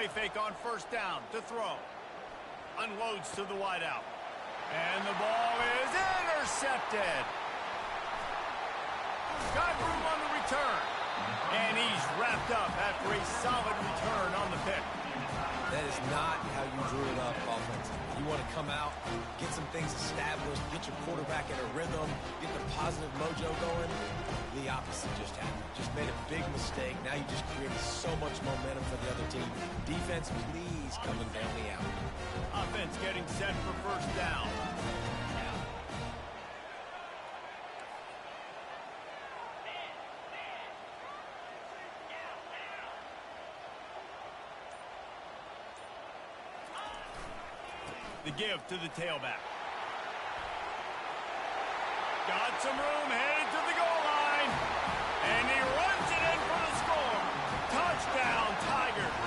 play fake on first down to throw. Unloads to the wideout. And the ball is intercepted. Got room on the return. And he's wrapped up after a solid return on the pick. That is not how you drew it up offensively. You want to come out, get some things established, get your quarterback in a rhythm, get the positive mojo going. The opposite just happened. Just made a big mistake. Now you just created so much momentum for the other team. Defense, please come and bail me out. Offense getting set for first down. The give to the tailback. Got some room, headed to the goal line. And he runs it in for the score. Touchdown, Tigers.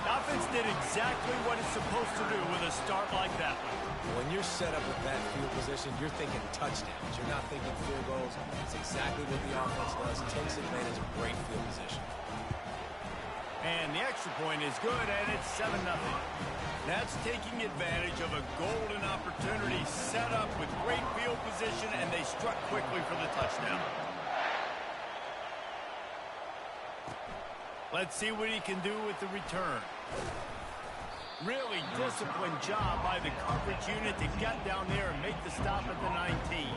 Offense did exactly what it's supposed to do with a start like that one. When you're set up with that field position, you're thinking touchdowns. You're not thinking field goals. It's exactly what the offense does. Takes advantage of great field position. And the extra point is good, and it's 7-0. That's taking advantage of a golden opportunity set up with great field position, and they struck quickly for the touchdown. Let's see what he can do with the return. Really disciplined job by the coverage unit to get down there and make the stop at the 19.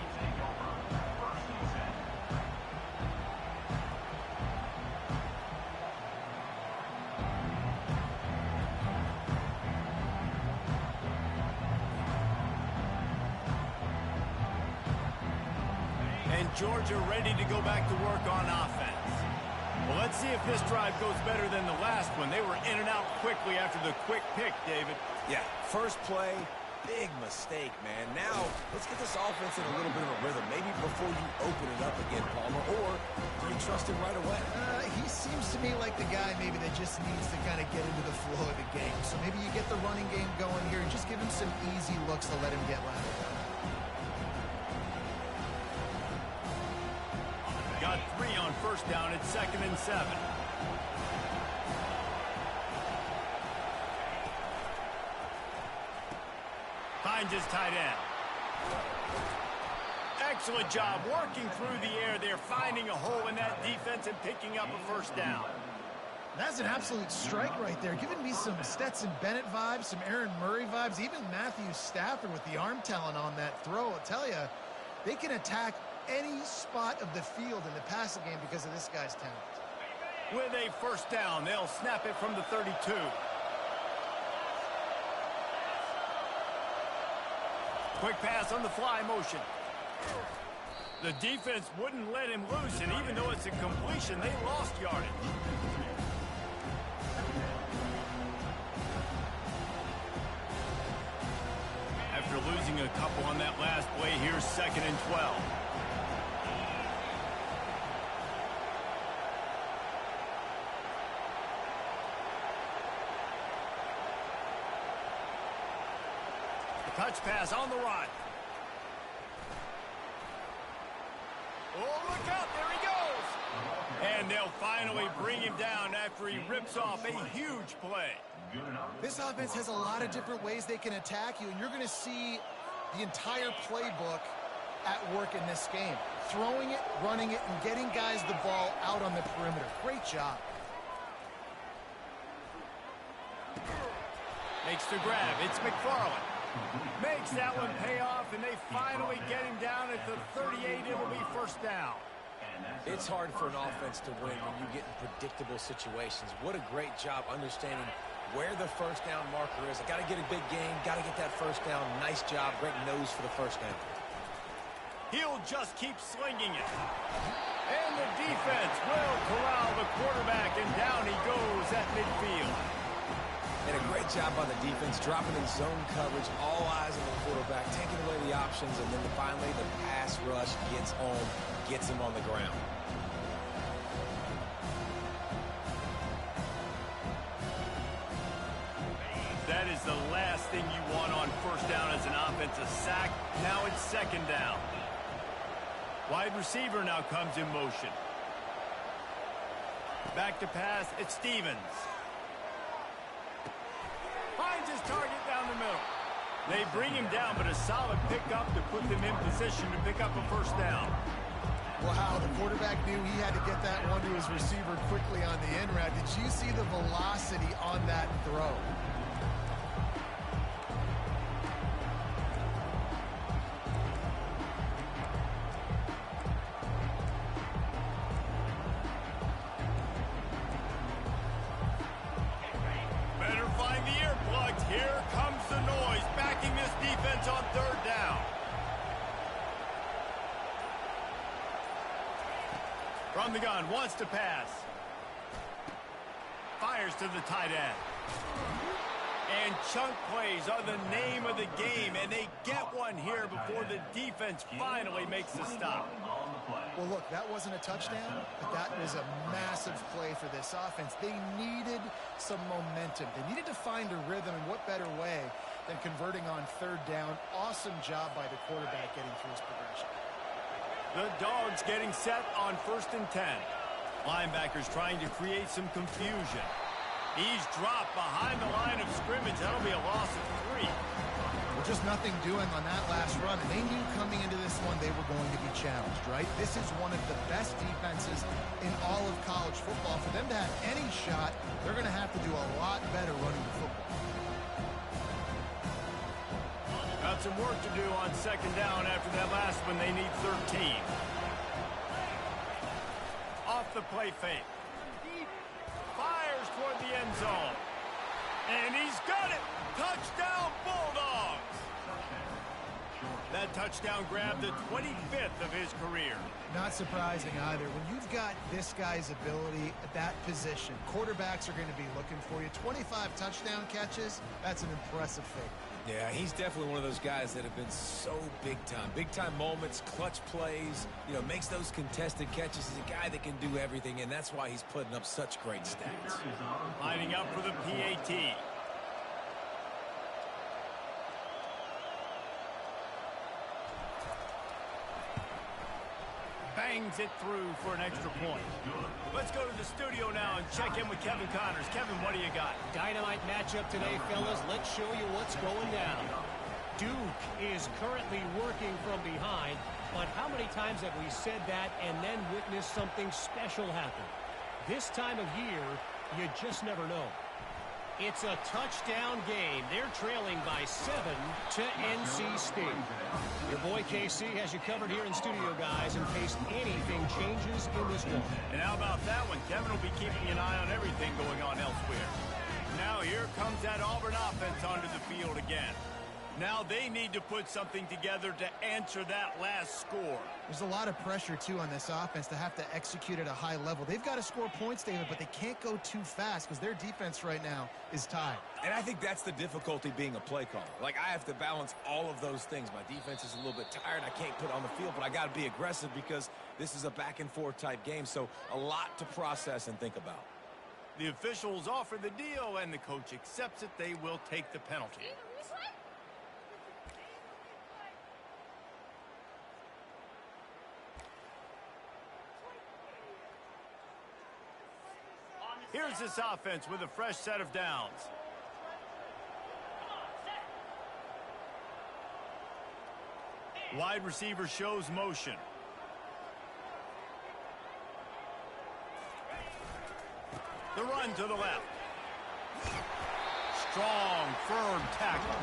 Georgia ready to go back to work on offense. Well, let's see if this drive goes better than the last one. They were in and out quickly after the quick pick, David. Yeah, first play, big mistake, man. Now, let's get this offense in a little bit of a rhythm. Maybe before you open it up again, Palmer, or do you trust him right away? He seems to me like the guy maybe that just needs to kind of get into the flow of the game. So maybe you get the running game going here and just give him some easy looks to let him get lateral. Got 3 on first down at 2nd and 7. Finds his tight end. Excellent job working through the air there, finding a hole in that defense and picking up a first down. That's an absolute strike right there, giving me some Stetson Bennett vibes, some Aaron Murray vibes, even Matthew Stafford with the arm talent on that throw. I'll tell you, they can attack any spot of the field in the passing game because of this guy's talent. With a first down, they'll snap it from the 32. Quick pass on the fly motion. The defense wouldn't let him loose, and even though it's a completion, they lost yardage. After losing a couple on that last play, here's 2nd and 12. Touch pass on the run. Oh, look out, there he goes. And they'll finally bring him down after he rips off a huge play. This offense has a lot of different ways they can attack you, and you're going to see the entire playbook at work in this game. Throwing it, running it, and getting guys the ball out on the perimeter. Great job. Makes the grab. It's McFarland. Makes that one pay off, and they finally get him down at the 38. It'll be first down. It's hard for an offense to win when you get in predictable situations. What a great job understanding where the first down marker is. I got to get a big game, got to get that first down. Nice job, great nose for the first down. He'll just keep slinging it. And the defense will corral the quarterback, and down he goes at midfield. And a great job by the defense, dropping in zone coverage, all eyes on the quarterback, taking away the options, and then finally the pass rush gets home, gets him on the ground. That is the last thing you want on first down as an offensive sack. Now it's 2nd down. Wide receiver now comes in motion. Back to pass, it's Stevens. finds his target down the middle. They bring him down, but a solid pickup to put them in position to pick up a first down. Wow, the quarterback knew he had to get that one to his receiver quickly on the in route. Did you see the velocity on that throw? Better find the earplugs. Here comes the noise, backing this defense on third down. From the gun, wants to pass. Fires to the tight end. And chunk plays are the name of the game, and they get one here before the defense finally makes the stop. Well, look, that wasn't a touchdown, but that was a massive play for this offense. They needed some momentum. They needed to find a rhythm, and what better way than converting on third down. Awesome job by the quarterback getting through his progression. The Dogs getting set on 1st and 10. Linebackers trying to create some confusion. He's dropped behind the line of scrimmage. That'll be a loss of 3. Well, just nothing doing on that last run, and they knew coming into this one they were going to be challenged, right? This is one of the best defenses in all of college football. For them to have any shot, they're going to have to do a lot better running the football. Got some work to do on 2nd down after that last one. They need 13. Off the play fake. Fires toward the end zone. And he's got it. Touchdown, Bulldogs. That touchdown grabbed the 25th of his career. Not surprising either. When you've got this guy's ability at that position, quarterbacks are going to be looking for you. 25 touchdown catches, that's an impressive figure. Yeah, he's definitely one of those guys that have been so big time. Big time moments, clutch plays, makes those contested catches. He's a guy that can do everything, and that's why he's putting up such great stats. Lining up for the PAT. Bangs it through for an extra point. Let's go to the studio now and check in with Kevin Connors. Kevin, what do you got? Dynamite matchup today, fellas. Let's show you what's going down. Duke is currently working from behind, but how many times have we said that and then witnessed something special happen? This time of year, you just never know. It's a touchdown game. They're trailing by 7 to NC State. Your boy KC has you covered here in studio, guys, in case anything changes in this one. And how about that one? Kevin will be keeping an eye on everything going on elsewhere. Now here comes that Auburn offense onto the field again. Now they need to put something together to answer that last score. There's a lot of pressure, too, on this offense to have to execute at a high level. They've got to score points, David, but they can't go too fast because their defense right now is tied. And I think that's the difficulty being a play caller. Like, I have to balance all of those things. My defense is a little bit tired. I can't put on the field, but I got to be aggressive because this is a back-and-forth type game, so a lot to process and think about. The officials offer the deal, and the coach accepts it. They will take the penalty. Here's this offense with a fresh set of downs. Wide receiver shows motion. The run to the left. Strong, firm tackle.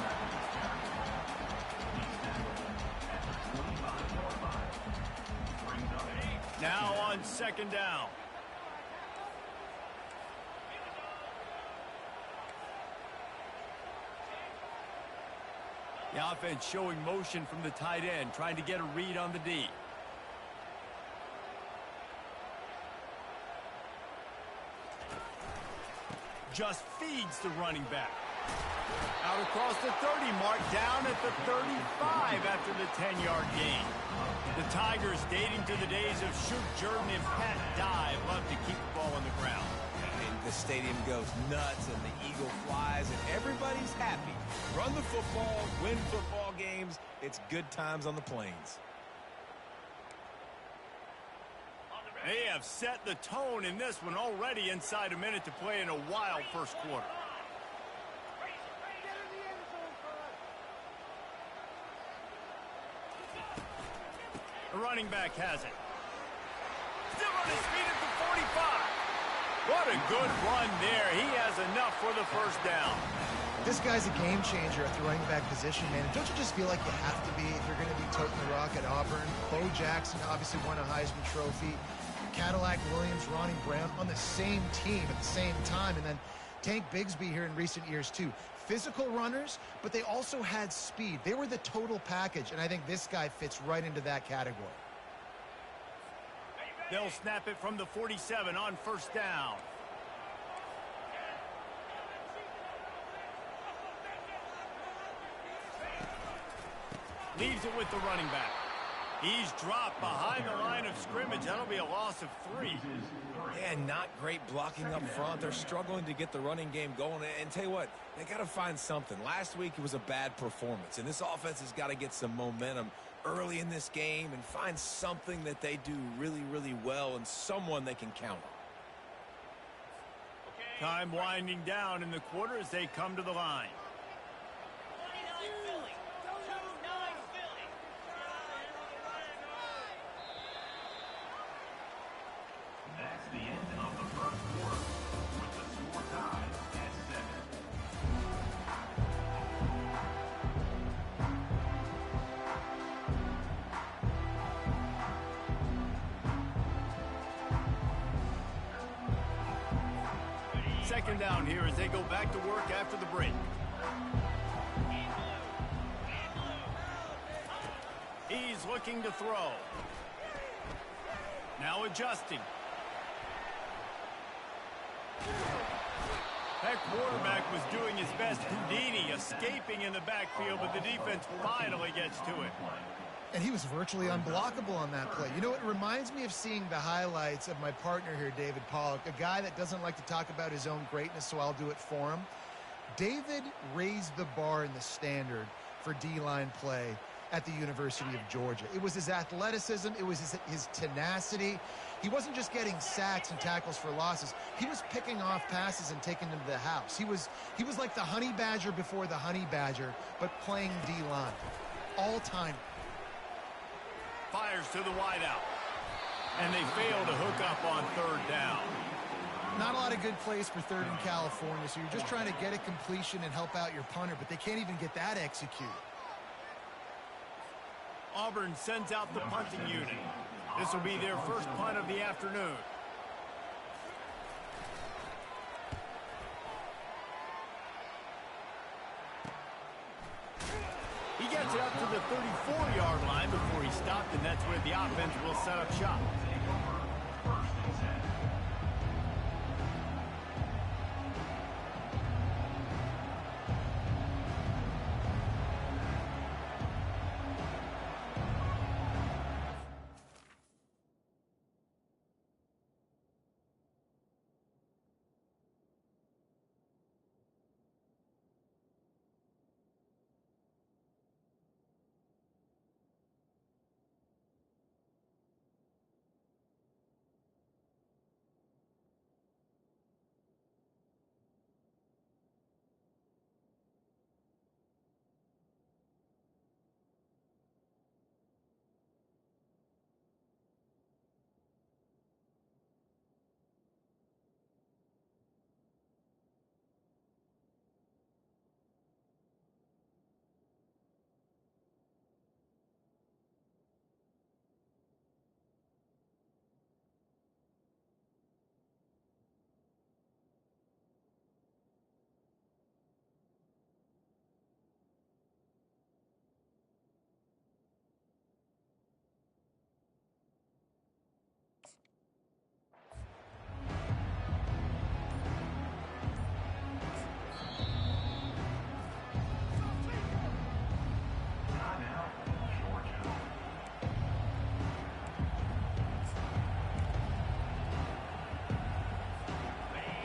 Now on 2nd down. The offense showing motion from the tight end, trying to get a read on the D. Just feeds the running back. Out across the 30 mark, down at the 35 after the 10-yard gain. The Tigers, dating to the days of Shoot Jordan and Pat Dye, love to keep the ball on the ground. The stadium goes nuts and the eagle flies and everybody's happy. Run the football, win football games. It's good times on the plains. They have set the tone in this one already inside a minute to play in a wild first quarter. The running back has it. Still on his feet at the 45. What a good run there. He has enough for the first down. This guy's a game changer at the running back position, man. Don't you just feel like you have to be if you're going to be toting the rock at Auburn? Bo Jackson obviously won a Heisman Trophy. Cadillac Williams, Ronnie Brown on the same team at the same time. And then Tank Bigsby here in recent years, too. Physical runners, but they also had speed. They were the total package, and I think this guy fits right into that category. They'll snap it from the 47 on first down. Leaves it with the running back. He's dropped behind the line of scrimmage. That'll be a loss of 3. Yeah, not great blocking up front. They're struggling to get the running game going. And tell you what, they got to find something. Last week it was a bad performance, and this offense has got to get some momentum early in this game and find something that they do really, really well and someone they can count on. Time winding down in the quarter as they come to the line. That's the end of the first quarter, with the score tied at 7. Second down here as they go back to work after the break. He's looking to throw. Now adjusting. That quarterback was doing his best Houdini, escaping in the backfield, but the defense finally gets to it. And he was virtually unblockable on that play. You know, it reminds me of seeing the highlights of my partner here, David Pollock, a guy that doesn't like to talk about his own greatness, so I'll do it for him. David raised the bar in the standard for D-line play at the University of Georgia. It was his athleticism. It was his tenacity. He wasn't just getting sacks and tackles for losses. He was picking off passes and taking them to the house. He was like the honey badger before the honey badger, but playing D-line. All-time. Fires to the wideout. And they fail to hook up on third down. Not a lot of good plays for third in California, so you're just trying to get a completion and help out your punter, but they can't even get that executed. Auburn sends out the punting unit. This will be their first punt of the afternoon. He gets it up to the 34-yard line before he stopped, and that's where the offense will set up shop.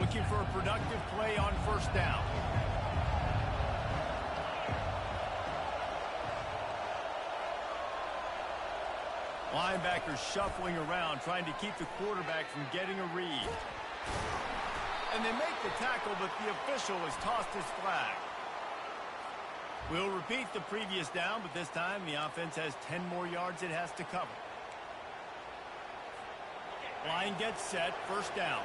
Looking for a productive play on first down. Linebackers shuffling around, trying to keep the quarterback from getting a read. And they make the tackle, but the official has tossed his flag. We'll repeat the previous down, but this time the offense has 10 more yards it has to cover. Line gets set, first down.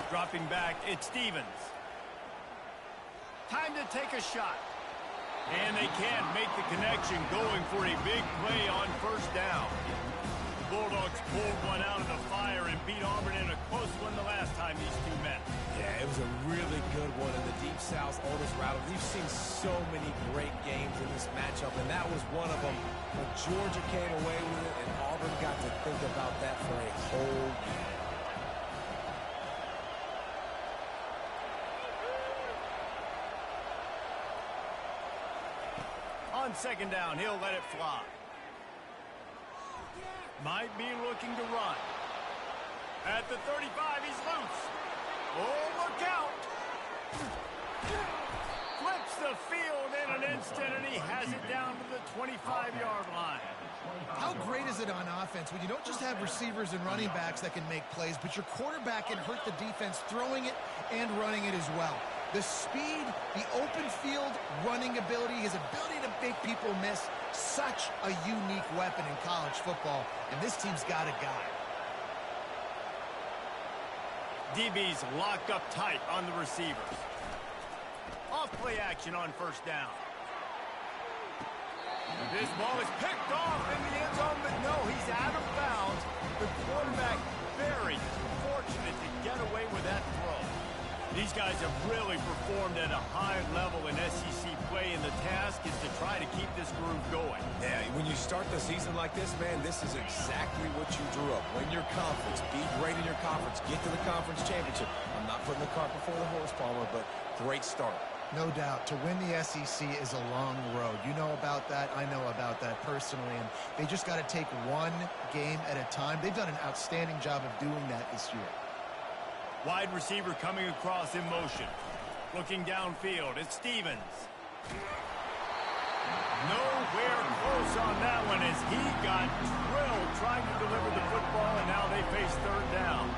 Dropping back, it's Stevens. Time to take a shot. And they can't make the connection, going for a big play on first down. The Bulldogs pulled one out of the fire and beat Auburn in a close one the last time these two met. Yeah, it was a really good one in the Deep South's oldest rival. We've seen so many great games in this matchup, and that was one of them. But Georgia came away with it, and Auburn got to think about that for a whole year. On second down, he'll let it fly. Might be looking to run. At the 35, he's loose. Oh, look out! Flips the field in an instant, and he has it down to the 25-yard line. How great is it on offense when you don't just have receivers and running backs that can make plays, but your quarterback can hurt the defense throwing it and running it as well. The speed, the open field running ability, his ability to make people miss, such a unique weapon in college football, and this team's got a guy. DB's locked up tight on the receivers. Off play action on first down. This ball is picked off in the end zone, but no, he's out of bounds. The quarterback very fortunate to get away with that throw. These guys have really performed at a high level in SEC play, and the task is to try to keep this groove going. Yeah, when you start the season like this, man, this is exactly what you drew up. Win your conference, be great in your conference, get to the conference championship. I'm not putting the cart before the horse, Palmer, but great start. No doubt. To win the SEC is a long road. You know about that. I know about that personally. And they just got to take one game at a time. They've done an outstanding job of doing that this year. Wide receiver coming across in motion. Looking downfield, it's Stevens. Nowhere close on that one as he got drilled trying to deliver the football, and now they face third down.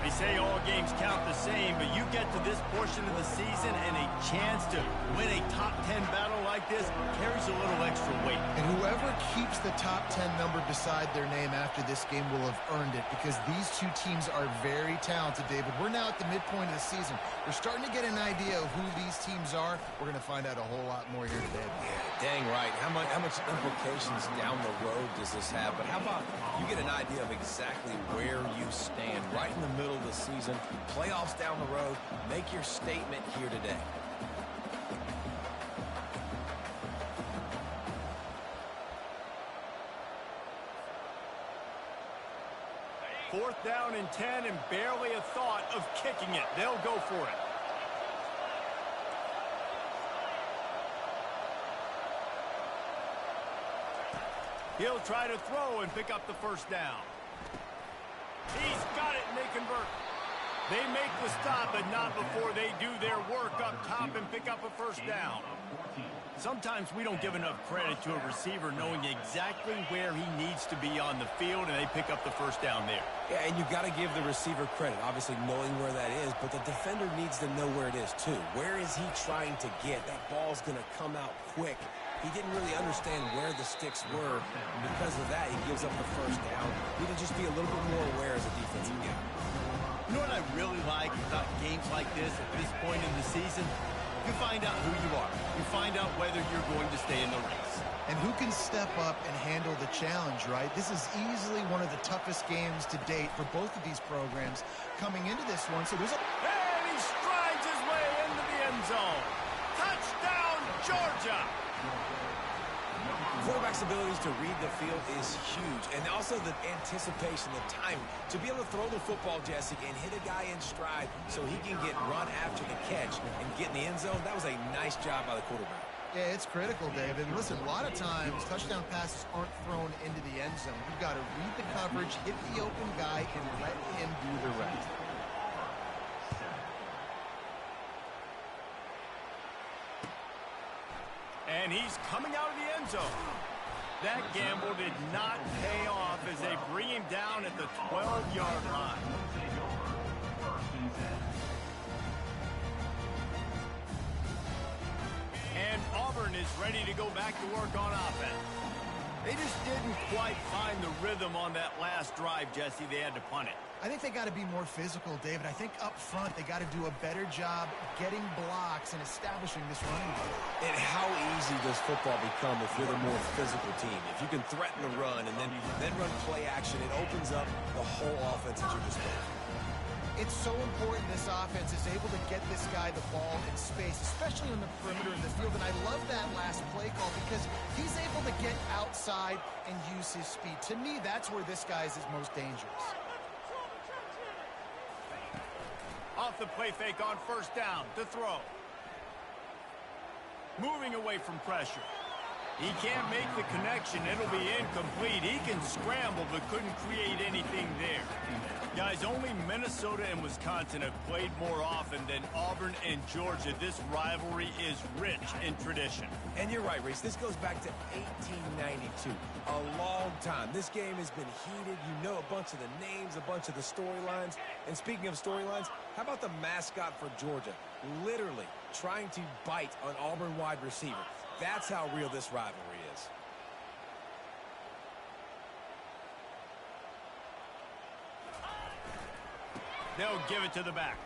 They say all games count the same, but you get to this portion of the season and a chance to win a top 10 battle like this carries a little extra weight. And whoever keeps the top 10 number beside their name after this game will have earned it, because these two teams are very talented, David. We're now at the midpoint of the season. We're starting to get an idea of who these teams are. We're going to find out a whole lot more here today. Yeah, dang right. How much implications down the road does this have? But how about you get an idea of exactly where you stand right in the middle of the season, playoffs down the road, make your statement here today. Fourth down and 10 and barely a thought of kicking it. They'll go for it. He'll try to throw and pick up the first down. He's got it, and they convert. They make the stop, but not before they do their work up top and pick up a first down. Sometimes we don't give enough credit to a receiver knowing exactly where he needs to be on the field, and they pick up the first down there. Yeah, and you've got to give the receiver credit, obviously knowing where that is, but the defender needs to know where it is too. Where is he trying to get? That ball's going to come out quick. He didn't really understand where the sticks were, and because of that, he gives up the first down. Need to just be a little bit more aware as a defensive guy. You know what I really like about games like this at this point in the season? You find out who you are. You find out whether you're going to stay in the race. And who can step up and handle the challenge, right? This is easily one of the toughest games to date for both of these programs coming into this one. So there's a... And he strides his way into the end zone. Touchdown, Georgia! Quarterback's abilities to read the field is huge, and also the anticipation, the timing. To be able to throw the football, Jesse, and hit a guy in stride so he can get run after the catch and get in the end zone, that was a nice job by the quarterback. Yeah, it's critical, David. Listen, a lot of times touchdown passes aren't thrown into the end zone. You've got to read the coverage, hit the open guy, and let him do the rest. And he's coming out of the end zone. That gamble did not pay off as they bring him down at the 12-yard line. And Auburn is ready to go back to work on offense. They just didn't quite find the rhythm on that last drive, Jesse. They had to punt it. I think they got to be more physical, David. I think up front they got to do a better job getting blocks and establishing this running game. And how easy does football become if you're the more physical team? If you can threaten the run and then run play action, it opens up the whole offense at your disposal. It's so important this offense is able to get this guy the ball in space, especially on the perimeter of the field. And I love that last play call because he's able to get outside and use his speed. To me, that's where this guy is his most dangerous. Off the play fake on first down to throw. Moving away from pressure. He can't make the connection. It'll be incomplete. He can scramble but couldn't create anything there. Guys, only Minnesota and Wisconsin have played more often than Auburn and Georgia. This rivalry is rich in tradition. And you're right, Reese. This goes back to 1892. A long time. This game has been heated. You know a bunch of the names, a bunch of the storylines. And speaking of storylines, how about the mascot for Georgia? Literally trying to bite on Auburn wide receiver. That's how real this rivalry is. They'll give it to the back.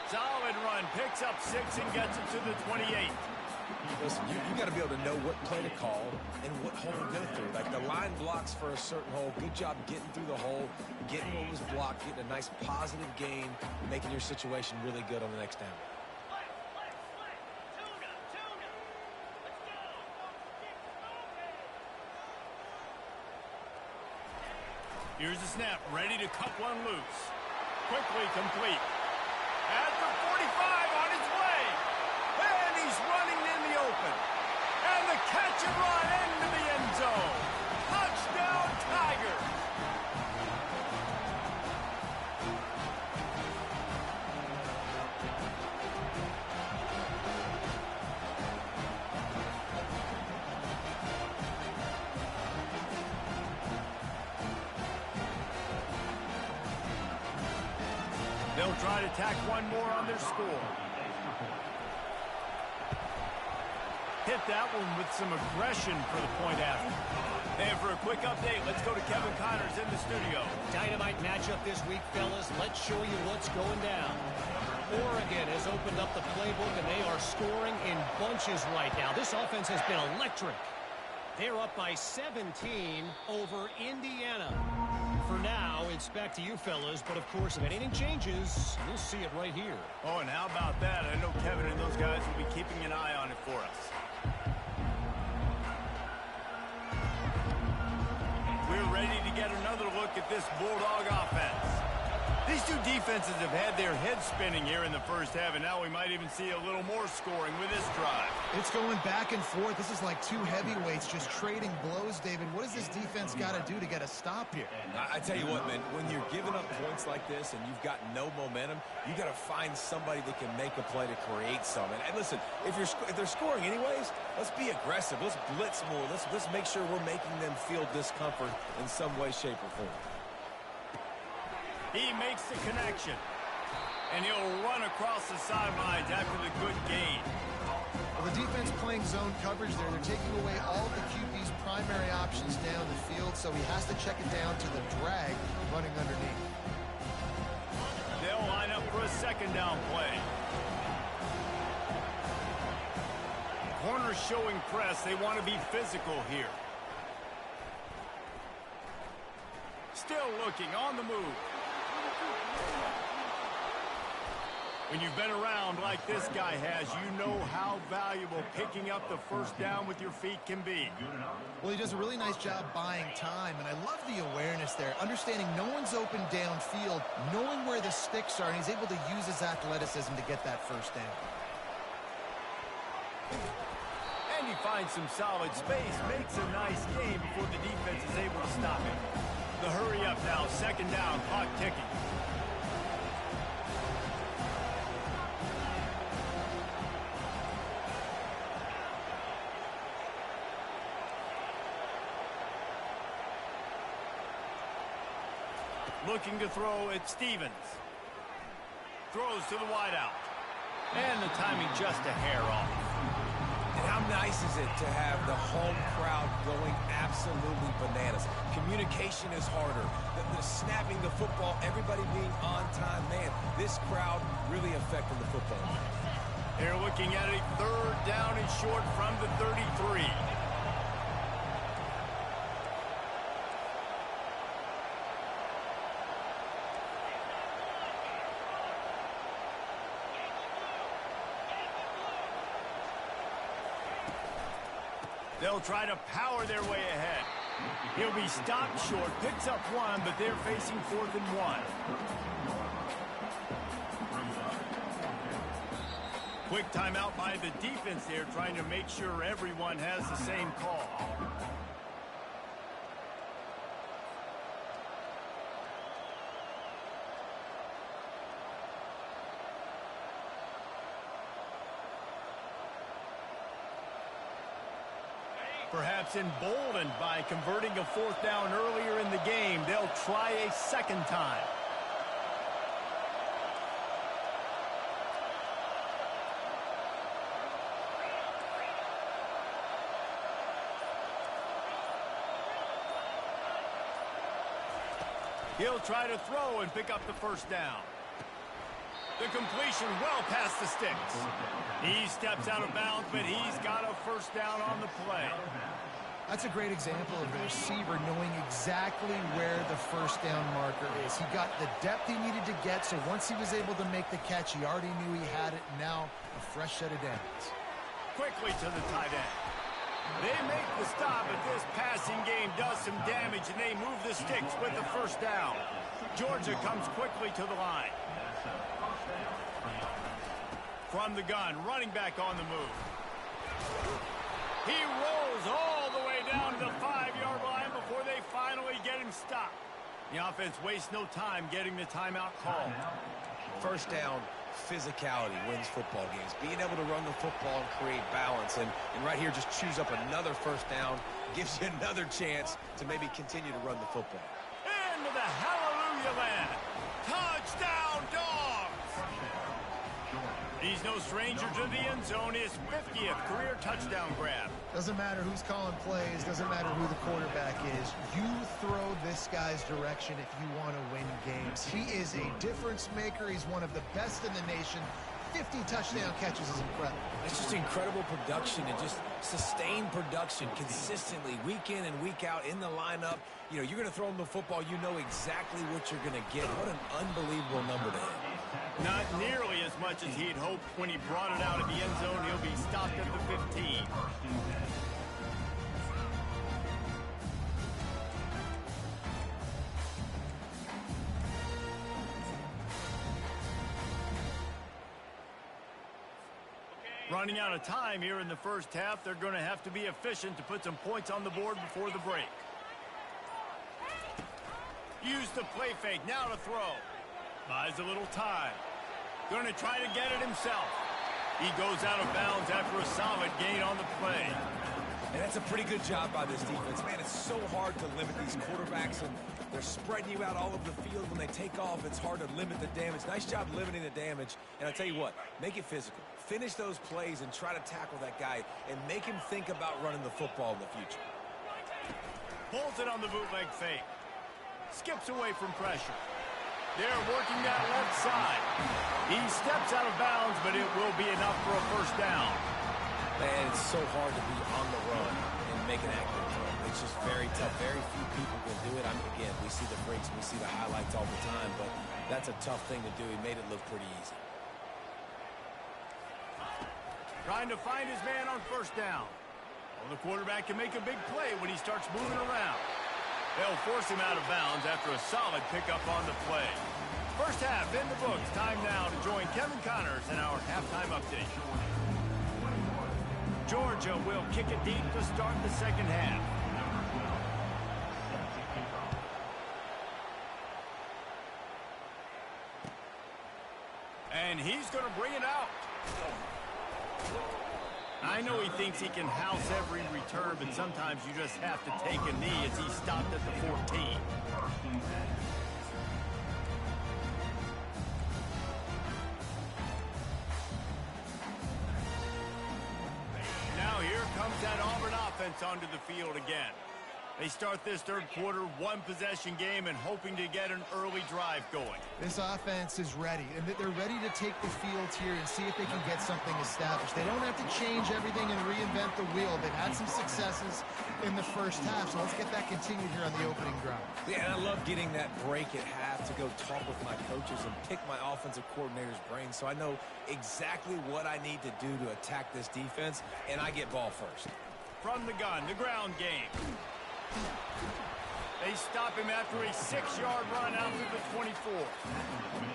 Solid run. Picks up 6 and gets it to the 28. Listen, you got to be able to know what play to call and what hole to go through. Like the line blocks for a certain hole. Good job getting through the hole, getting what was blocked, getting a nice positive gain, making your situation really good on the next down. Here's the snap, ready to cut one loose. Quickly complete. At the 45 on his way. And he's running in the open. And the catch and run into the end zone. Touchdown, Tigers. They'll try to tack one more on their score. Hit that one with some aggression for the point after. And for a quick update, let's go to Kevin Connors in the studio. Dynamite matchup this week, fellas. Let's show you what's going down. Oregon has opened up the playbook, and they are scoring in bunches right now. This offense has been electric. They're up by 17 over Indiana. For now, it's back to you, fellas. But, of course, if anything changes, you'll see it right here. Oh, and how about that? I know Kevin and those guys will be keeping an eye on it for us. We're ready to get another look at this Bulldog offense. These two defenses have had their heads spinning here in the first half, and now we might even see a little more scoring with this drive. It's going back and forth. This is like two heavyweights just trading blows, David. What does this defense got to do to get a stop here? I tell you what, man, when you're giving up points like this and you've got no momentum, you got to find somebody that can make a play to create some. And listen, if they're scoring anyways, let's be aggressive. Let's blitz more. Let's make sure we're making them feel discomfort in some way, shape, or form. He makes the connection. And he'll run across the sidelines after the good gain. Well, the defense playing zone coverage there. They're taking away all the QB's primary options down the field, so he has to check it down to the drag running underneath. They'll line up for a second down play. Corners showing press. They want to be physical here. Still looking on the move. When you've been around like this guy has, you know how valuable picking up the first down with your feet can be. Well, he does a really nice job buying time, and I love the awareness there, understanding no one's open downfield, knowing where the sticks are, and he's able to use his athleticism to get that first down. And he finds some solid space, makes a nice game before the defense is able to stop him. The hurry up now, second down, clock ticking. Looking to throw at Stevens. Throws to the wideout. And the timing just a hair off. And how nice is it to have the home crowd bananas. Communication is harder. The snapping the football, everybody being on time. Man, this crowd really affecting the football. They're looking at a 3rd down and short from the 33. They'll try to power their way ahead. He'll be stopped short, picks up 1, but they're facing 4th and 1. Quick timeout by the defense there, trying to make sure everyone has the same call. Perhaps emboldened by converting a 4th down earlier in the game, they'll try a 2nd time. He'll try to throw and pick up the 1st down. The completion well past the sticks. He steps out of bounds, but he's got a 1st down on the play. That's a great example of the receiver knowing exactly where the 1st down marker is. He got the depth he needed to get, so once he was able to make the catch, he already knew he had it, and now a fresh set of downs. Quickly to the tight end. They make the stop, but this passing game does some damage, and they move the sticks with the 1st down. Georgia comes quickly to the line. From the gun, running back on the move. He rolls all the way down to the 5-yard line before they finally get him stopped. The offense wastes no time getting the timeout called. 1st down, physicality wins football games. Being able to run the football and create balance. And right here, just choose up another 1st down. Gives you another chance to maybe continue to run the football. Into the hallelujah land. Touchdown, Dogs! He's no stranger to the end zone. His 50th career touchdown grab. Doesn't matter who's calling plays, doesn't matter who the quarterback is. You throw this guy's direction if you want to win games. He is a difference maker. He's one of the best in the nation. 50 touchdown catches is incredible. It's just incredible production and just sustained production consistently, week in and week out in the lineup. You know, you're going to throw him the football, you know exactly what you're going to get. What an unbelievable number to hit. Not nearly as much as he'd hoped when he brought it out of the end zone. He'll be stopped at the 15. Running out of time here in the 1st half, they're going to have to be efficient to put some points on the board before the break. Use the play fake, now to throw. Buys a little time. Going to try to get it himself. He goes out of bounds after a solid gain on the play. And that's a pretty good job by this defense. Man, it's so hard to limit these quarterbacks, and they're spreading you out all over the field. When they take off, it's hard to limit the damage. Nice job limiting the damage. And I'll tell you what, make it physical. Finish those plays and try to tackle that guy and make him think about running the football in the future. Pulls it on the bootleg fake. Skips away from pressure. They're working that left side. He steps out of bounds, but it will be enough for a 1st down. Man, it's so hard to be on the run and make an accurate throw. It's just very tough. Very few people can do it. Again, we see the breaks, we see the highlights all the time, but that's a tough thing to do. He made it look pretty easy. Trying to find his man on 1st down. Well, the quarterback can make a big play when he starts moving around. They'll force him out of bounds after a solid pickup on the play. 1st half in the books. Time now to join Kevin Connors in our halftime update. Georgia will kick it deep to start the 2nd half. And he's going to bring it out. I know he thinks he can house every return, but sometimes you just have to take a knee as he stopped at the 14. Now here comes that Auburn offense onto the field again. They start this third quarter, one-possession game, and hoping to get an early drive going. This offense is ready, and they're ready to take the field here and see if they can get something established. They don't have to change everything and reinvent the wheel. They've had some successes in the first half, so let's get that continued here on the opening drive. Yeah, and I love getting that break at half to go talk with my coaches and pick my offensive coordinator's brain so I know exactly what I need to do to attack this defense, and I get ball first. From the gun, the ground game. They stop him after a 6-yard run out to the 24.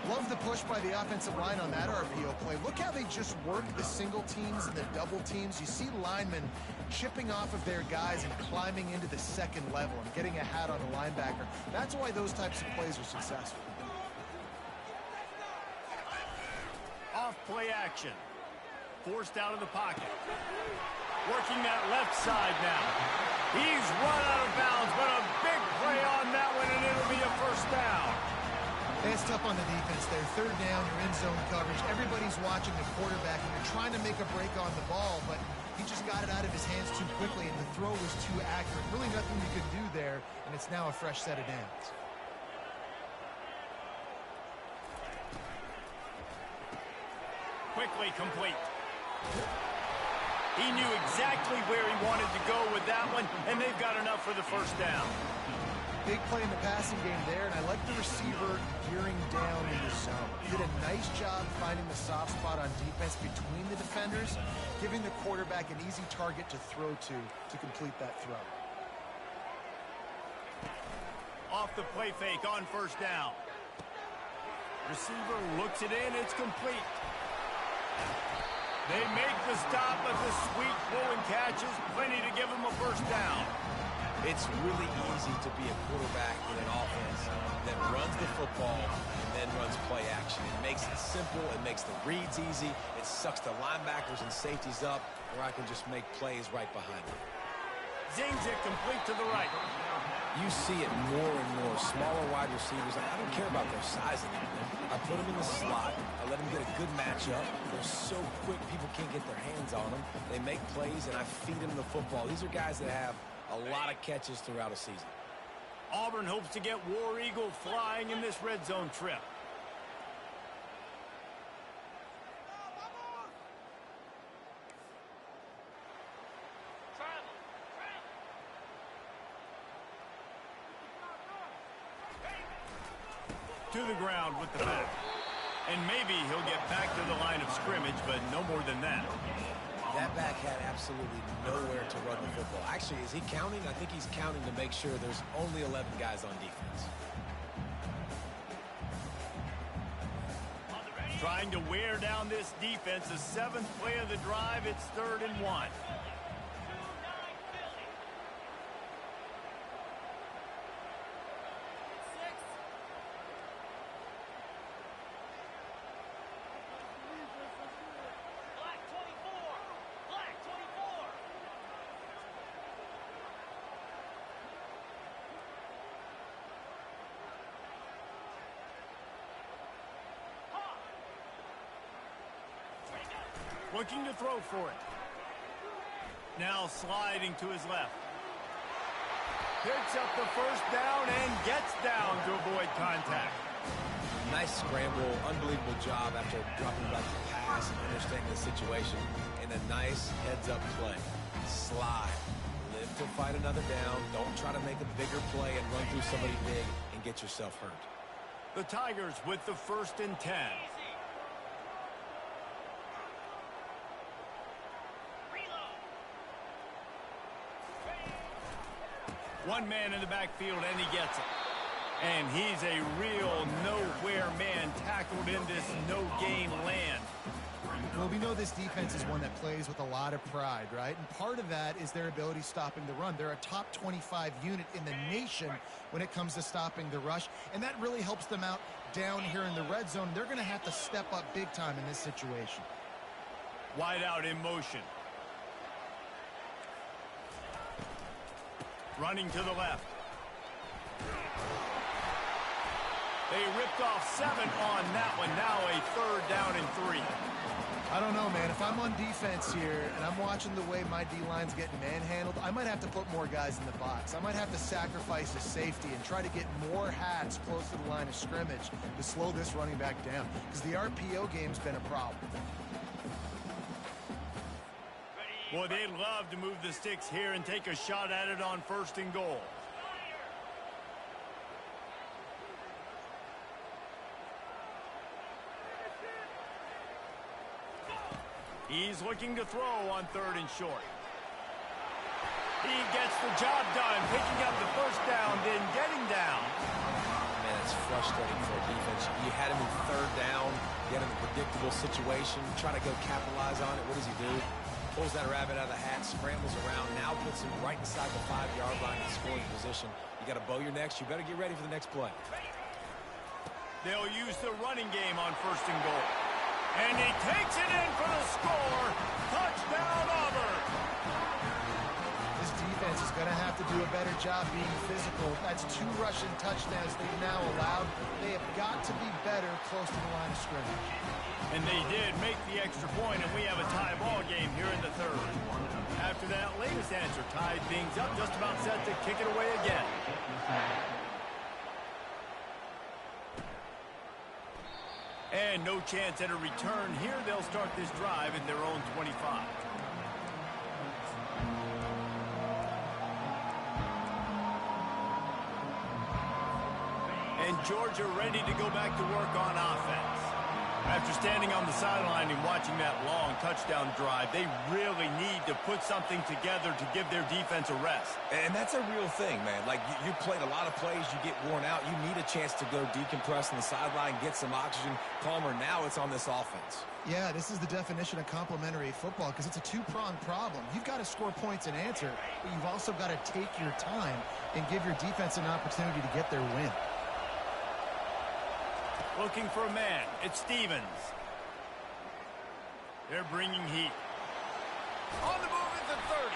Love the push by the offensive line on that RPO play. Look how they just work the single teams and the double teams. You see linemen chipping off of their guys and climbing into the second level and getting a hat on the linebacker. That's why those types of plays are successful. Off play action. Forced out of the pocket. Working that left side now. He's run out of bounds, but a big play on that one, and it'll be a first down. It's tough on the defense there. Third down, you're in zone coverage. Everybody's watching the quarterback, and you're trying to make a break on the ball, but he just got it out of his hands too quickly, and the throw was too accurate. Really nothing you could do there, and it's now a fresh set of downs. Quickly complete. He knew exactly where he wanted to go with that one, and they've got enough for the first down. Big play in the passing game there, and I like the receiver gearing down in the zone. He did a nice job finding the soft spot on defense between the defenders, giving the quarterback an easy target to throw to complete that throw. Off the play fake on first down. Receiver looks it in, it's complete. They make the stop, but the sweet pull and catch is plenty to give them a first down. It's really easy to be a quarterback in an offense that runs the football and then runs play action. It makes it simple. It makes the reads easy. It sucks the linebackers and safeties up where I can just make plays right behind them. Zings it complete to the right. You see it more and more. Smaller wide receivers, I don't care about their size anymore. I put them in the slot. I let them get a good matchup. They're so quick, people can't get their hands on them. They make plays, and I feed them the football. These are guys that have a lot of catches throughout a season. Auburn hopes to get War Eagle flying in this red zone trip. To the ground with the back. And maybe he'll get back to the line of scrimmage, but no more than that. That back had absolutely nowhere to run the football. Actually, is he counting? I think he's counting to make sure there's only 11 guys on defense. Trying to wear down this defense. The 7th play of the drive. It's 3rd and 1. Looking to throw for it. Now sliding to his left. Picks up the first down and gets down to avoid contact. Nice scramble, unbelievable job after dropping back to pass and understanding the situation. And a nice heads-up play. Slide. Live to fight another down. Don't try to make a bigger play and run through somebody big and get yourself hurt. The Tigers with the 1st and 10. One man in the backfield, and he gets it. And he's a real nowhere man tackled in this no-gain land. Well, we know this defense is one that plays with a lot of pride, right? And part of that is their ability stopping the run. They're a top 25 unit in the nation when it comes to stopping the rush, and that really helps them out down here in the red zone. They're going to have to step up big time in this situation. Wide out in motion. Running to the left. They ripped off 7 on that one. Now a 3rd down and 3. I don't know, man. If I'm on defense here and I'm watching the way my D-line's getting manhandled, I might have to put more guys in the box. I might have to sacrifice a safety and try to get more hats close to the line of scrimmage to slow this running back down, because the RPO game's been a problem. Boy, they'd love to move the sticks here and take a shot at it on 1st and goal. He's looking to throw on 3rd and short. He gets the job done, picking up the 1st down, then getting down. Man, it's frustrating for a defense. You had him in 3rd down, get him in a predictable situation, try to go capitalize on it. What does he do? Pulls that rabbit out of the hat, scrambles around, now puts him right inside the 5-yard line in scoring position. You got to bow your necks. You better get ready for the next play. They'll use the running game on 1st and goal. And he takes it in for the score. Touchdown, Auburn. This defense is going to have to do a better job being physical. That's 2 rushing touchdowns they've now allowed. They have got to be better close to the line of scrimmage. And they did make the extra point, and we have a tie ball game here in the 3rd. After that latest answer tied things up, just about set to kick it away again. And no chance at a return here. They'll start this drive at their own 25. And Georgia ready to go back to work on offense. After standing on the sideline and watching that long touchdown drive, they really need to put something together to give their defense a rest. And that's a real thing, man. Like, you played a lot of plays, you get worn out, you need a chance to go decompress on the sideline, get some oxygen. Palmer, now it's on this offense. Yeah, this is the definition of complementary football, because it's a 2-pronged problem. You've got to score points and answer, but you've also got to take your time and give your defense an opportunity to get their win. Looking for a man. It's Stevens. They're bringing heat. On the move at the 30.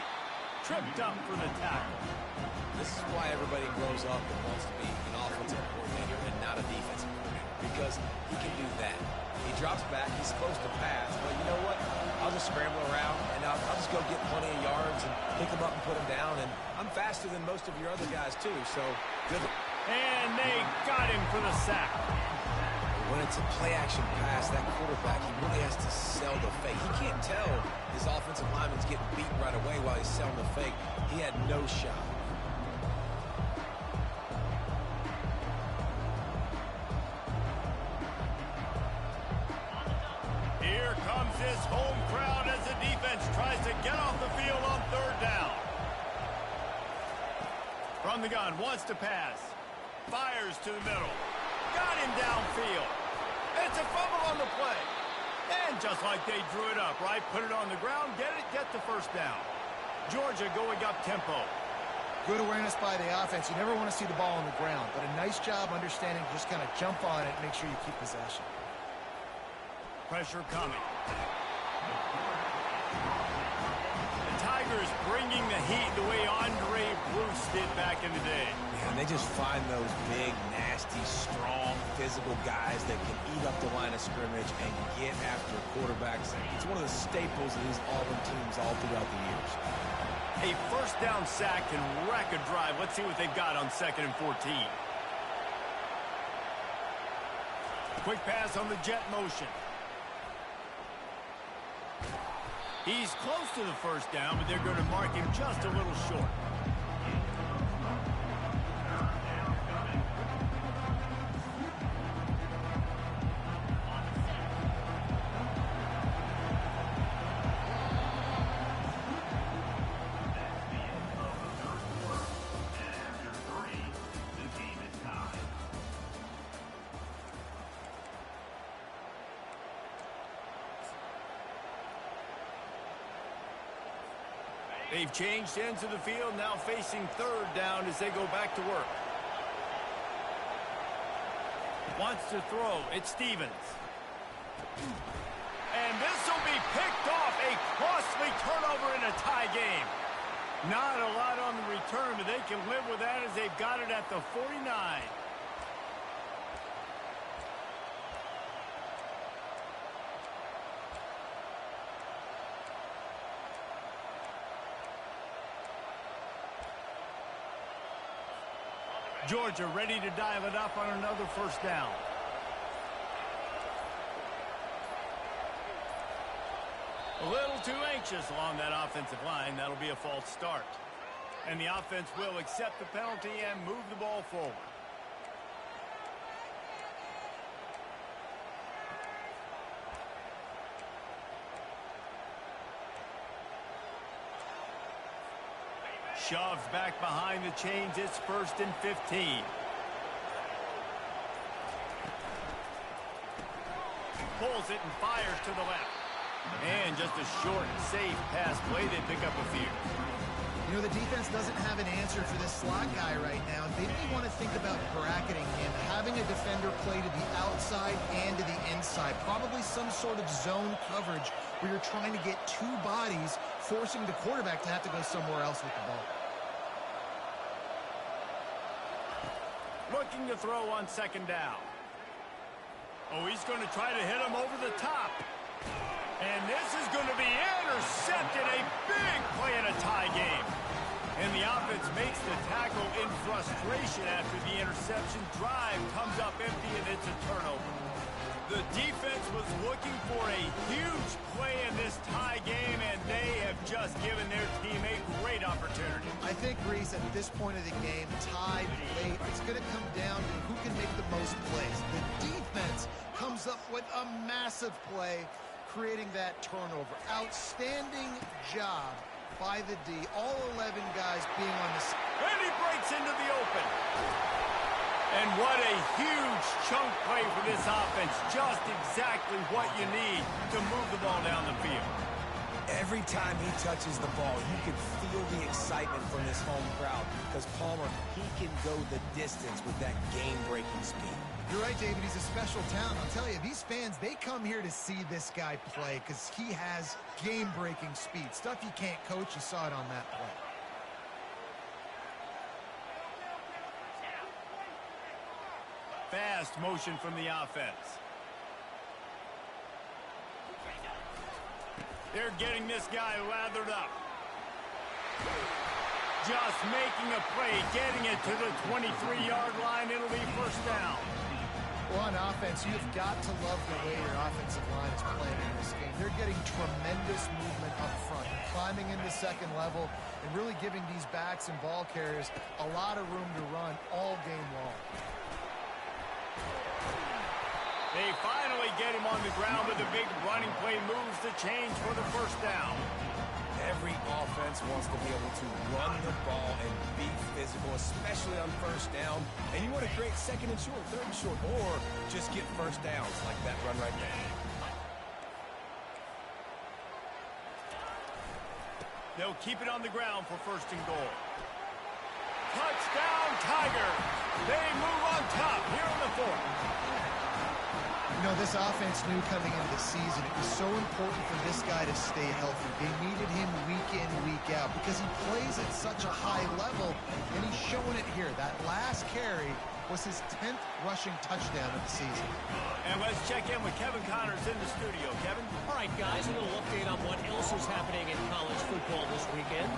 Tripped up for the tackle. This is why everybody grows up and wants to be an offensive coordinator and not a defensive coordinator, because he can do that. He drops back. He's supposed to pass. But you know what? I'll just scramble around, and I'll just go get plenty of yards and pick him up and put him down. And I'm faster than most of your other guys, too. So good. And they got him for the sack. When it's a play-action pass, that quarterback, he really has to sell the fake. He can't tell his offensive lineman's getting beaten right away while he's selling the fake. He had no shot. Here comes this home crowd as the defense tries to get off the field on 3rd down. From the gun, wants to pass. Fires to the middle. Got him downfield. It's a fumble on the play. And just like they drew it up, right? Put it on the ground, get the 1st down. Georgia going up tempo. Good awareness by the offense. You never want to see the ball on the ground, but a nice job understanding to just kind of jump on it and make sure you keep possession. Pressure coming. The Tigers bringing the heat the way Andre Bruce did back in the day. And they just find those big, nasty, strong, physical guys that can eat up the line of scrimmage and get after quarterbacks. It's one of the staples of these Auburn teams all throughout the years. A 1st down sack can wreck a drive. Let's see what they've got on 2nd and 14. Quick pass on the jet motion. He's close to the 1st down, but they're going to mark him just a little short. They've changed ends of the field, now facing 3rd down as they go back to work. Wants to throw. It's Stevens. And this will be picked off. A costly turnover in a tie game. Not a lot on the return, but they can live with that as they've got it at the 49. Georgia ready to dial it up on another first down. A little too anxious along that offensive line. That'll be a false start. And the offense will accept the penalty and move the ball forward. Shoves back behind the chains. It's 1st and 15. Pulls it and fires to the left. And just a short, safe pass play. They pick up a few. You know, the defense doesn't have an answer for this slot guy right now. They may want to think about bracketing him, having a defender play to the outside and to the inside. Probably some sort of zone coverage where you're trying to get two bodies, forcing the quarterback to have to go somewhere else with the ball. Looking to throw on 2nd down. Oh, he's going to try to hit him over the top. And this is going to be intercepted. A big play in a tie game. And the offense makes the tackle in frustration after the interception. Drive comes up empty, and it's a turnover. The defense was looking for a huge play in this tie game, and they have just given their team a great opportunity. I think, Reese, at this point of the game, tied late, it's going to come down to who can make the most plays. The defense comes up with a massive play, creating that turnover. Outstanding job by the D. All 11 guys being on the side. And he breaks into the open. And what a huge chunk play for this offense. Just exactly what you need to move the ball down the field. Every time he touches the ball, you can feel the excitement from this home crowd because Palmer, he can go the distance with that game-breaking speed. You're right, David. He's a special talent. I'll tell you, these fans, they come here to see this guy play because he has game-breaking speed. Stuff you can't coach. You saw it on that play. Fast motion from the offense. They're getting this guy lathered up. Just making a play, getting it to the 23-yard line. It'll be 1st down. Well, on offense, you've got to love the way your offensive line is playing in this game. They're getting tremendous movement up front, climbing into 2nd level, and really giving these backs and ball carriers a lot of room to run all game long. They finally get him on the ground with a big running play, moves the chains for the 1st down. Every offense wants to be able to run the ball and be physical, especially on 1st down. And you want to create 2nd and short, 3rd and short, or just get 1st downs like that run right there. They'll keep it on the ground for 1st and goal. Touchdown, Tigers! They move on top here in the 4th. You know, this offense knew coming into the season it was so important for this guy to stay healthy. They needed him week in, week out because he plays at such a high level, and he's showing it here. That last carry was his 10th rushing touchdown of the season. And let's check in with Kevin Connors in the studio. Kevin? All right, guys, a little update on what else is happening in college football this weekend.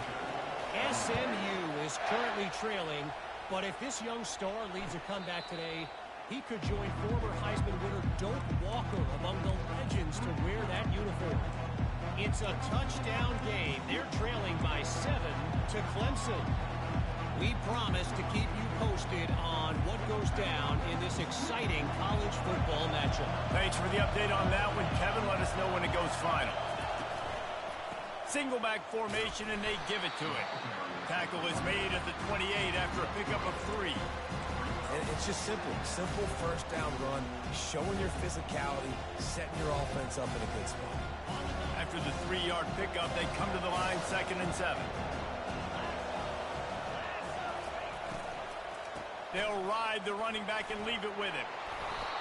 SMU is currently trailing, but if this young star leads a comeback today, he could join former Heisman winner Doak Walker among the legends to wear that uniform. It's a touchdown game. They're trailing by 7 to Clemson. We promise to keep you posted on what goes down in this exciting college football matchup. Thanks for the update on that one, Kevin. Let us know when it goes final. Single back formation, and they give it to it. Tackle is made at the 28 after a pickup of 3. And it's just simple 1st down run, showing your physicality, setting your offense up in a good spot. After the 3-yard pickup, they come to the line 2nd and 7. They'll ride the running back and leave it with him.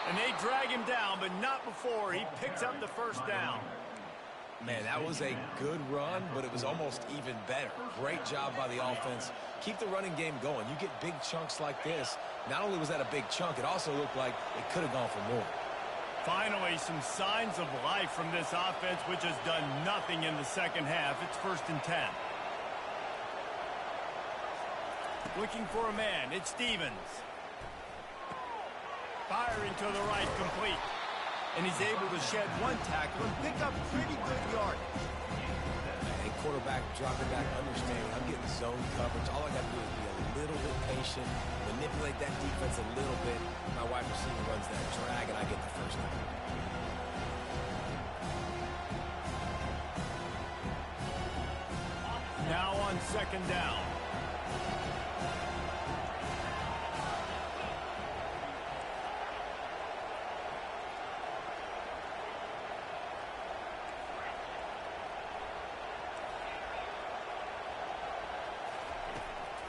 And they drag him down, but not before he picks up the 1st down. Man, that was a good run, but it was almost even better. Great job by the offense. Keep the running game going. You get big chunks like this. Not only was that a big chunk, it also looked like it could have gone for more. Finally, some signs of life from this offense, which has done nothing in the 2nd half. It's 1st and 10. Looking for a man. It's Stevens. Firing to the right, complete. And he's able to shed one tackle and pick up pretty good yardage. And quarterback dropping back, understanding I'm getting zone coverage. All I got to do is be a little bit patient, manipulate that defense a little bit. My wide receiver runs that drag, and I get the first down. Now on second down.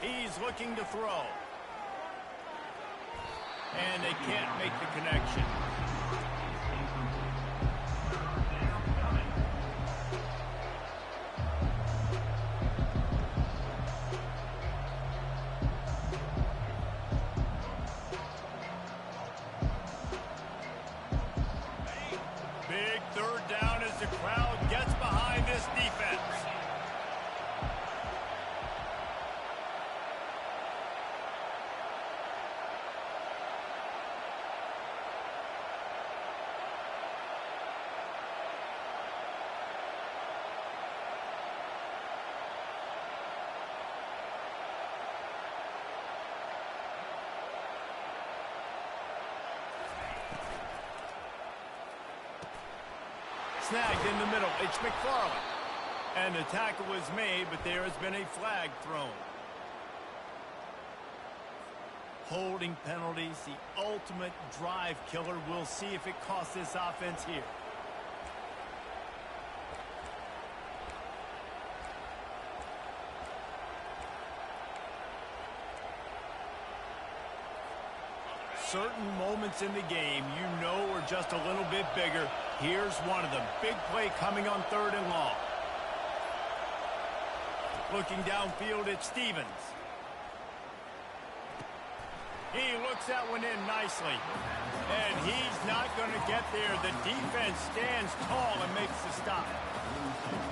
He's looking to throw. And they can't make the connection. Big third down as the crowd gets behind this defense. Snagged in the middle. It's McFarland. And the tackle was made, but there has been a flag thrown. Holding penalties, the ultimate drive killer. We'll see if it costs this offense here. Certain moments in the game you know are just a little bit bigger. Here's one of them. Big play coming on third and long. Looking downfield at Stevens. He looks that one in nicely. And he's not going to get there. The defense stands tall and makes the stop.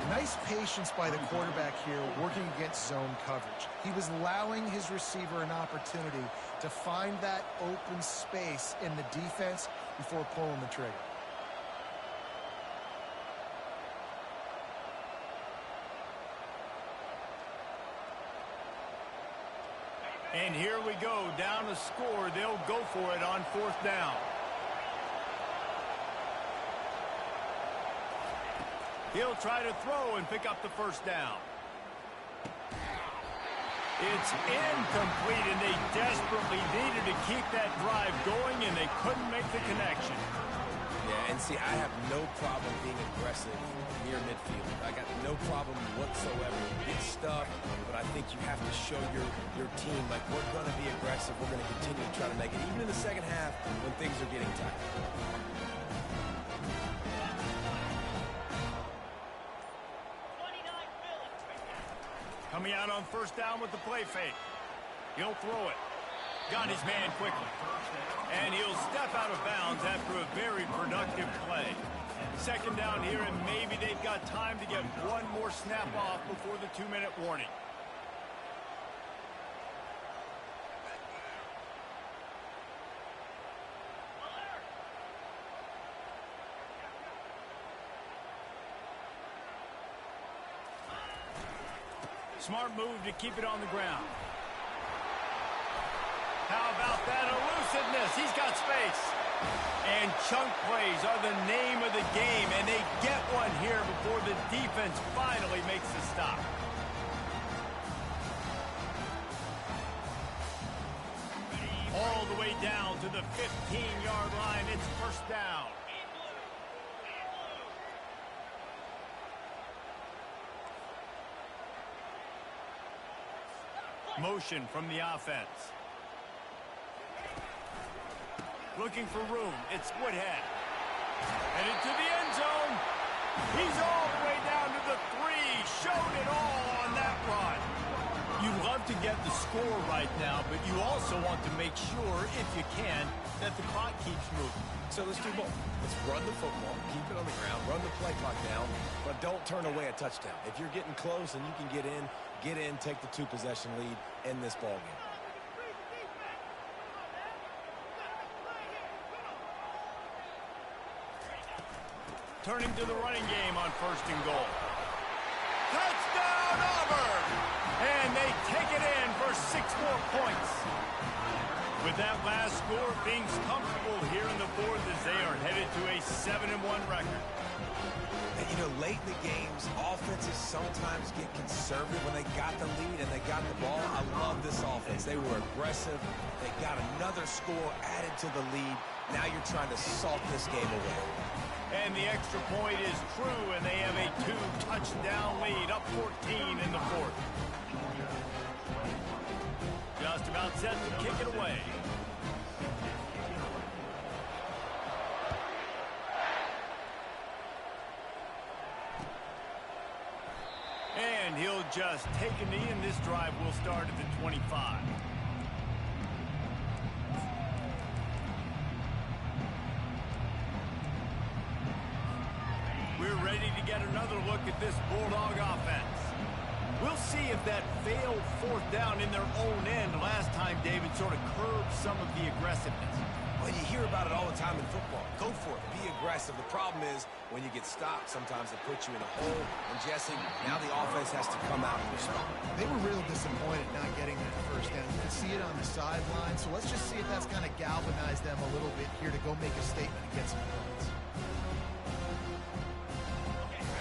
Nice patience by the quarterback here working against zone coverage. He was allowing his receiver an opportunity to find that open space in the defense before pulling the trigger. And here we go, down a score. They'll go for it on fourth down. He'll try to throw and pick up the first down. It's incomplete, and they desperately needed to keep that drive going, and they couldn't make the connection. Yeah, and see, I have no problem being aggressive near midfield. I got no problem whatsoever. Get stuck, but I think you have to show your team, like, we're going to be aggressive. We're going to continue to try to make it, even in the second half when things are getting tight. Coming out on first down with the play fake. He'll throw it. Got his man quickly. And he'll step out of bounds after a very productive play. Second down here, and maybe they've got time to get one more snap off before the 2-minute warning. Smart move to keep it on the ground. How about that elusiveness? He's got space. And chunk plays are the name of the game, and they get one here before the defense finally makes the stop. All the way down to the 15-yard line. It's first down. Motion from the offense. Looking for room. It's Woodhead. And into the end zone. He's all the way down to the 3. Showed it all on that run. You love to get the score right now, but you also want to make sure, if you can, that the clock keeps moving. So let's do both. Let's run the football, keep it on the ground, run the play clock down, but don't turn away a touchdown. If you're getting close and you can get in, take the 2-possession lead in this ball game. turning to the running game on 1st and goal. Touchdown, Auburn! And they take it in for 6 more points. With that last score, things comfortable here in the 4th as they are headed to a 7-1 record. And, you know, late in the games, offenses sometimes get conservative when they got the lead and they got the ball. I love this offense. They were aggressive. They got another score added to the lead. Now you're trying to salt this game away. And the extra point is true, and they have a 2-touchdown lead, up 14 in the 4th. Just about set to kick it away. And he'll just take a knee, and this drive will start at the 25. We're ready to get another look at this Bulldog offense. We'll see if that failed 4th down in their own end last time, David, sort of curbed some of the aggressiveness. Well, you hear about it all the time in football. Go for it. Be aggressive. The problem is when you get stopped, sometimes it puts you in a hole. And, Jesse, now the offense has to come out and respond. They were real disappointed not getting that 1st down. You can see it on the sideline. So let's just see if that's kind of galvanized them a little bit here to go make a statement and get some points.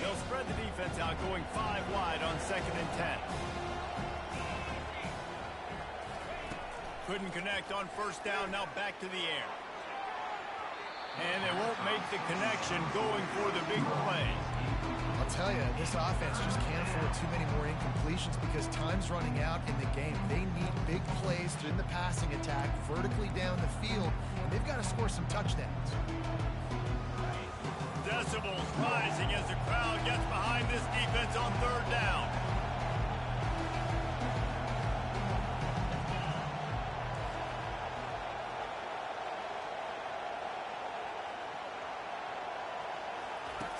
They'll spread the defense out, going 5 wide on 2nd and 10. Couldn't connect on 1st down, now back to the air. And they won't make the connection, going for the big play. I'll tell you, this offense just can't afford too many more incompletions because time's running out in the game. They need big plays in the passing attack, vertically down the field, and they've got to score some touchdowns. Decibels rising as the crowd gets behind this defense on 3rd down.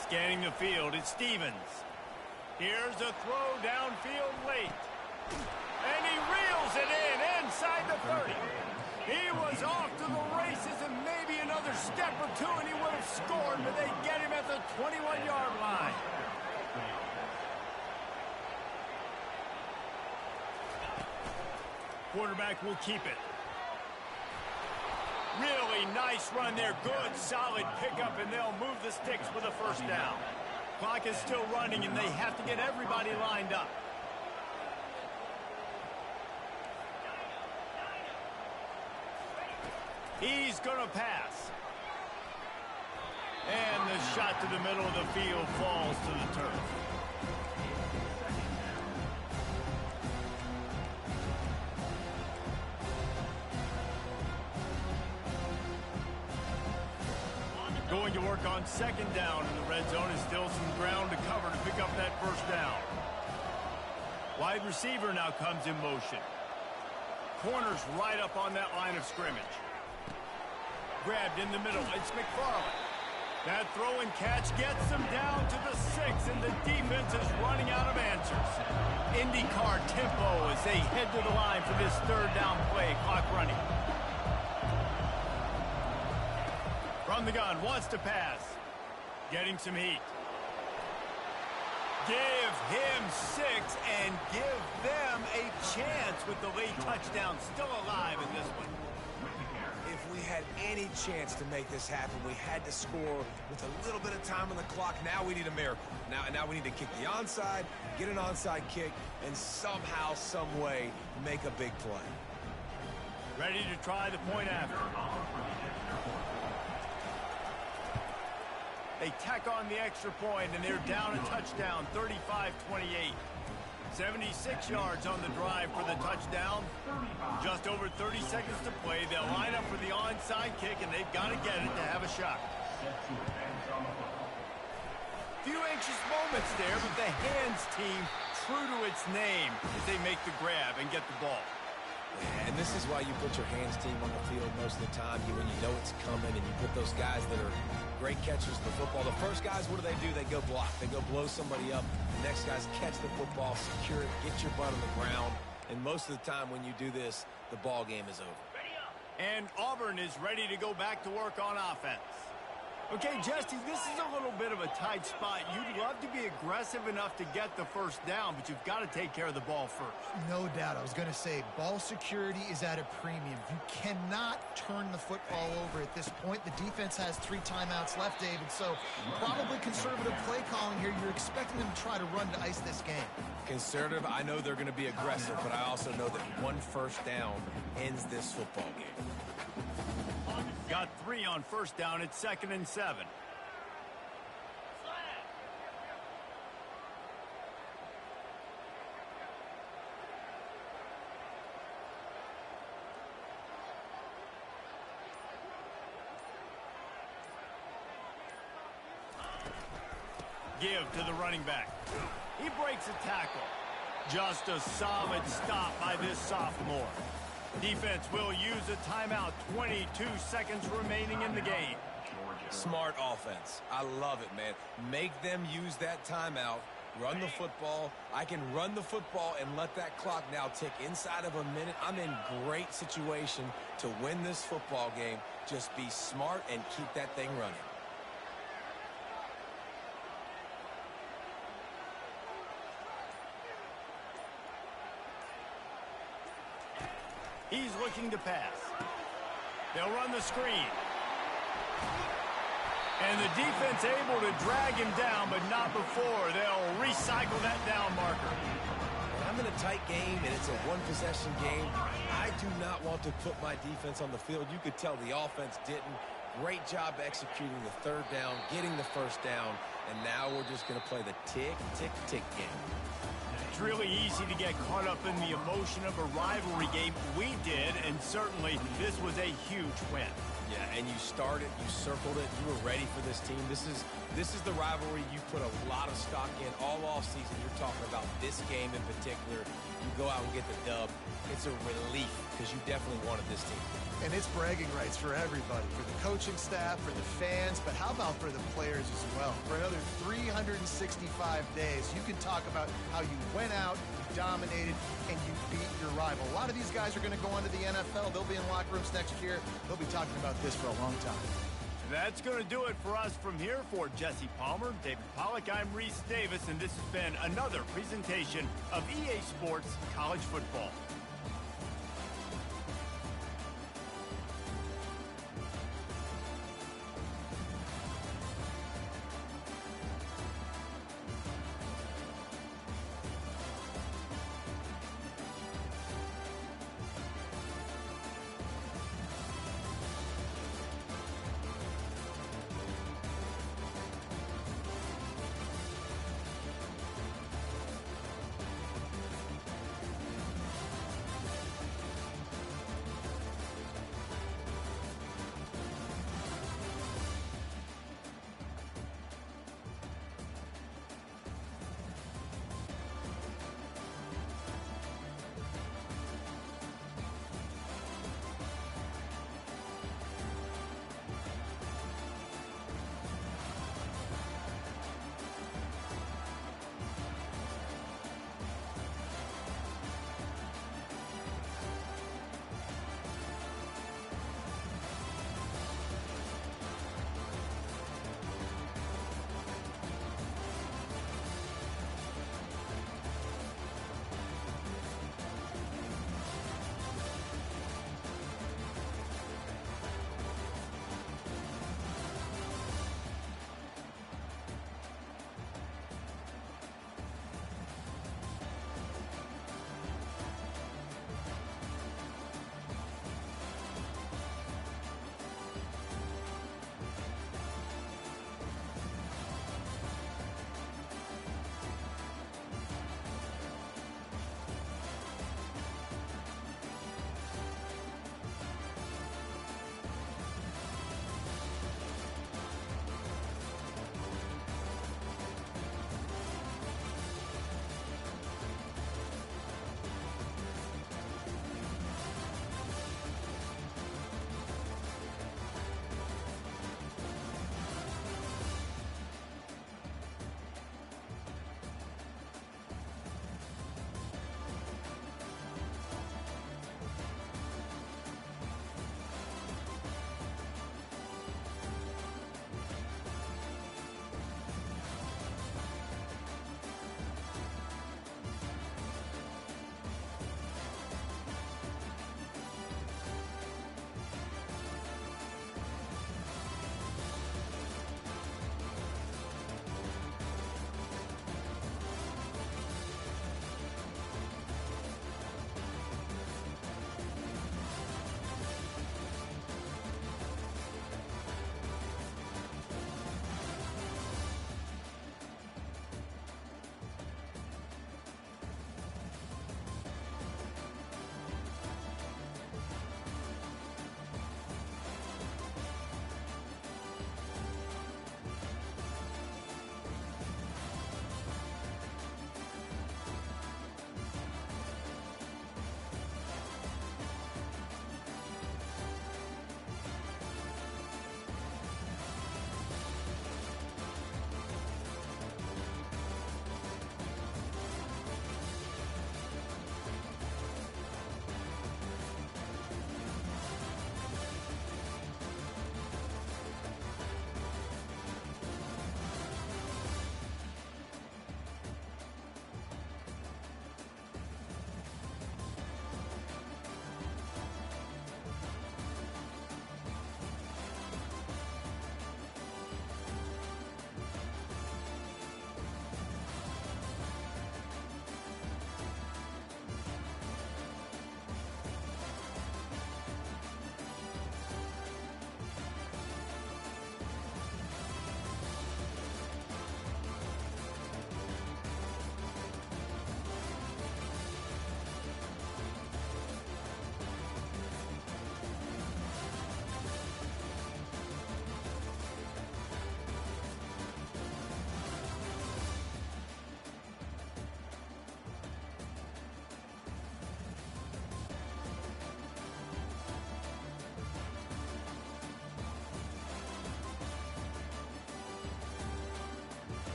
Scanning the field, it's Stevens. Here's a throw downfield late. And he reels it in inside the 30. He was off to the races and maybe another step or two and he would have scored, but they get him at the 21-yard line. Quarterback will keep it. Really nice run there. Good, solid pickup, and they'll move the sticks with a 1st down. Clock is still running, and they have to get everybody lined up. He's going to pass. And the shot to the middle of the field falls to the turf. Going to work on 2nd down in the red zone, is still some ground to cover to pick up that 1st down. Wide receiver now comes in motion. Corners right up on that line of scrimmage. Grabbed in the middle, it's McFarland. That throw and catch gets them down to the 6, and the defense is running out of answers. IndyCar tempo as they head to the line for this 3rd down play, clock running. From the gun, wants to pass. Getting some heat. Give him 6 and give them a chance with the late touchdown still alive in this one. If we had any chance to make this happen, we had to score with a little bit of time on the clock. Now we need a miracle. Now we need to kick the onside, get an onside kick, and somehow, some way, make a big play. Ready to try the point after. They tack on the extra point, and they're down a touchdown, 35-28. 76 yards on the drive for the touchdown. Just over 30 seconds to play. They'll line up for the onside kick, and they've got to get it to have a shot. Few anxious moments there, but the hands team true to its name as they make the grab and get the ball. And this is why you put your hands team on the field most of the time. When you know it's coming, and you put those guys that are great catchers of the football. The first guys, what do? They go block. They go blow somebody up. The next guys catch the football, secure it, get your butt on the ground. And most of the time when you do this, the ball game is over. And Auburn is ready to go back to work on offense. Okay, Jesse, this is a little bit of a tight spot. You'd love to be aggressive enough to get the first down, but you've got to take care of the ball first. No doubt. I was going to say, ball security is at a premium. You cannot turn the football over at this point. The defense has 3 timeouts left, David, so probably conservative play calling here. You're expecting them to try to run to ice this game. Conservative, I know they're going to be aggressive, but I also know that 1 first down ends this football game. Got 3 on first down. It's 2nd and 7. Give to the running back. He breaks a tackle. Just a solid stop by this sophomore. Defense will use a timeout. 22 seconds remaining in the game. Smart offense. I love it, man. Make them use that timeout. Run the football. I can run the football and let that clock now tick inside of a minute. I'm in great situation to win this football game. Just be smart and keep that thing running. He's looking to pass. They'll run the screen. And the defense able to drag him down, but not before. They'll recycle that down marker. When I'm in a tight game and it's a one-possession game, I do not want to put my defense on the field. You could tell the offense didn't. Great job executing the 3rd down, getting the 1st down, and now we're just going to play the tick, tick, tick game. It's really easy to get caught up in the emotion of a rivalry game. We did, and certainly this was a huge win. Yeah, and you started, you circled it, you were ready for this team. This is the rivalry you put a lot of stock in all offseason. You're talking about this game in particular. You go out and get the dub. It's a relief because you definitely wanted this team. And it's bragging rights for everybody, for the coaching staff, for the fans, but how about for the players as well? For another 365 days, you can talk about how you went out, you dominated, and you beat your rival. A lot of these guys are going to go on to the NFL. They'll be in locker rooms next year. They'll be talking about this for a long time. That's going to do it for us from here. For Jesse Palmer, David Pollack, I'm Reese Davis, and this has been another presentation of EA Sports College Football.